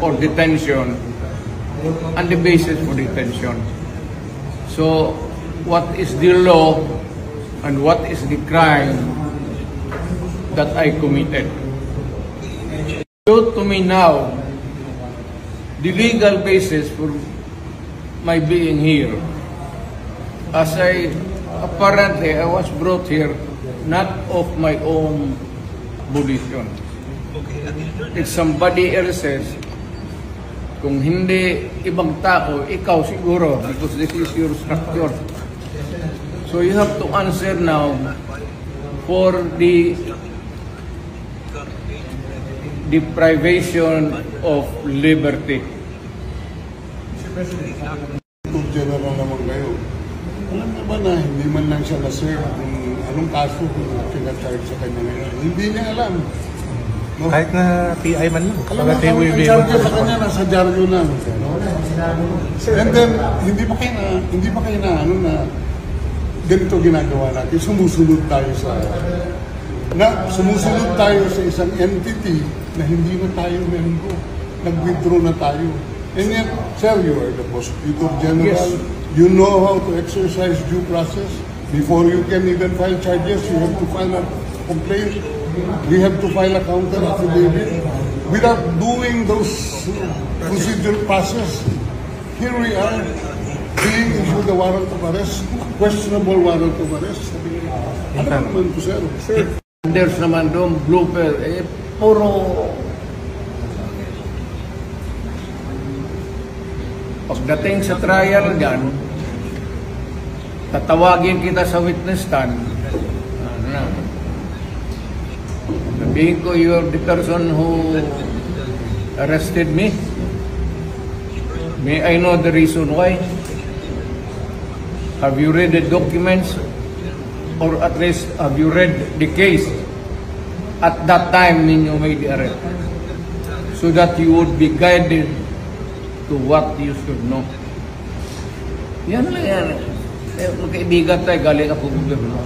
or detention and the basis for detention. So, what is the law and what is the crime that I committed? So to me now, the legal basis for my being here, as apparently I was brought here not of my own volition. It's somebody else's. Kung hindi ibang tao, ikaw siguro, because this is your structure. So you have to answer now for the deprivation of liberty. Kung general naman kayo, alam na ba na hindi man lang siya na-serve kung anong kaso kung pinacharge sa kanya ngayon? Hindi niya alam. No? Kahit na PI man lang. Alam mo, ang charge sa kanya nasa dyaryo na. No? And then, hindi pa kayo na ganito ginagawa natin. Sumusunod tayo sa isang entity na hindi na tayo membro. Nag-withdraw na tayo. And yet, sir, you are the Prosecutor General. Yes. You know how to exercise due process. Before you can even file charges, you have to file a complaint. We have to file a counter affidavit. Without doing those procedural process, here we are being issued a warrant of arrest, questionable warrant of arrest. Ano naman po, sir? Sir. There's naman doon, blooper, puro pagdating sa trial dyan, tatawagin kita sa witness stand. Sabihin ko, you're the person who arrested me. May I know the reason why? Have you read the documents? Or at least, have you read the case at that time when you made the arrest? So that you would be guided to what you should know. Yan lang yan. Kaibigan tayo, galing ako gobyerno.